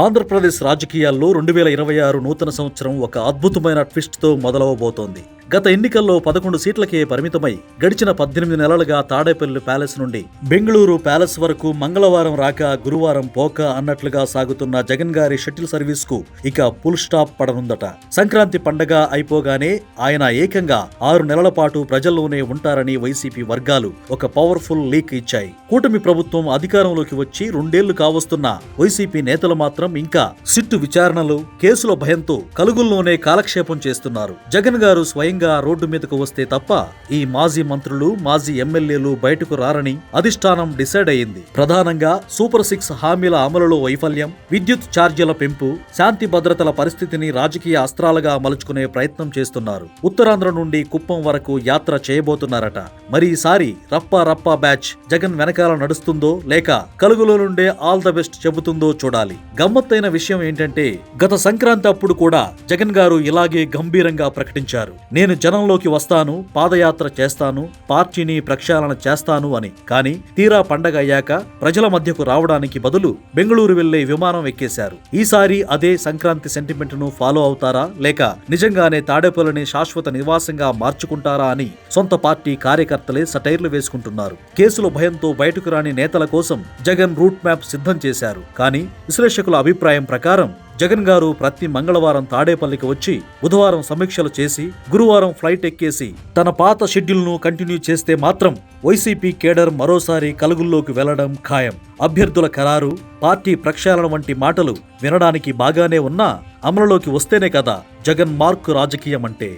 ఆంధ్రప్రదేశ్ రాజకీయాల్లో 2026 నూతన సంవత్సరం ఒక అద్భుతమైన ట్విస్ట్తో మొదలవబోతోంది. గత ఎన్నికల్లో 11 సీట్లకే పరిమితమై గడిచిన 18 నెలలుగా తాడేపల్లి ప్యాలెస్ నుండి బెంగళూరు ప్యాలెస్ వరకు మంగళవారం రాక గురువారం పోక అన్నట్లుగా సాగుతున్న జగన్ గారి షటిల్ సర్వీస్ కు ఇక ఫుల్ స్టాప్ పడనుందట. సంక్రాంతి పండగ అయిపోగానే ఆయన ఏకంగా 6 నెలల పాటు ప్రజల్లోనే ఉంటారని వైసీపీ వర్గాలు ఒక పవర్ఫుల్ లీక్ ఇచ్చాయి. కూటమి ప్రభుత్వం అధికారంలోకి వచ్చి 2 ఏళ్లు కావస్తున్న వైసీపీ నేతలు మాత్రం ఇంకా సిట్టు విచారణలు, కేసుల భయంతో కలుగుల్లోనే కాలక్షేపం చేస్తున్నారు. జగన్ గారు స్వయంగా రోడ్డు మీదకు వస్తే తప్ప ఈ మాజీ మంత్రులు, మాజీ ఎమ్మెల్యేలు బయటకు రారని అధిష్టానం డిసైడ్ అయింది. ప్రధానంగా సూపర్ 6 హామీల అమలులో వైఫల్యం, విద్యుత్ ఛార్జీల పెంపు, శాంతి భద్రతల పరిస్థితిని రాజకీయ అస్త్రాలుగా మలుచుకునే ప్రయత్నం చేస్తున్నారు. ఉత్తరాంధ్ర నుండి కుప్పం వరకు యాత్ర చేయబోతున్నారట. మరి ఈసారి రప్పా రప్పా బ్యాచ్ జగన్ వెనకాల నడుస్తుందో లేక కలుగులో నుండే ఆల్ ద బెస్ట్ చెబుతుందో చూడాలి. గమ్మత్తైన విషయం ఏంటంటే గత సంక్రాంతి అప్పుడు కూడా జగన్ గారు ఇలాగే గంభీరంగా ప్రకటించారు. నేను జనంలోకి వస్తాను, పాదయాత్ర చేస్తాను, పార్టీని ప్రక్షాళన చేస్తాను అని. కానీ తీరా పండగ అయ్యాక ప్రజల మధ్యకు రావడానికి బదులు బెంగళూరు వెళ్లే విమానం ఎక్కేశారు. ఈసారి అదే సంక్రాంతి సెంటిమెంట్ ను ఫాలో అవుతారా లేక నిజంగానే తాడేపల్లిని శాశ్వత నివాసంగా మార్చుకుంటారా అని సొంత పార్టీ కార్యకర్తలే సటైర్లు వేసుకుంటున్నారు. కేసుల భయంతో బయటకు రాని నేతల కోసం జగన్ రూట్ మ్యాప్ సిద్ధం చేశారు. కానీ విశ్లేషకుల అభిప్రాయం ప్రకారం జగన్ గారు ప్రతి మంగళవారం తాడేపల్లికి వచ్చి బుధవారం సమీక్షలు చేసి గురువారం ఫ్లైట్ ఎక్కేసి తన పాత షెడ్యూల్ ను కంటిన్యూ చేస్తే మాత్రం వైసీపీ కేడర్ మరోసారి కలుగుల్లోకి వెళ్లడం ఖాయం. అభ్యర్థుల ఖరారు, పార్టీ ప్రక్షాళన వంటి మాటలు వినడానికి బాగానే ఉన్నా అమలులోకి వస్తేనే కదా జగన్ మార్క్ రాజకీయం అంటే.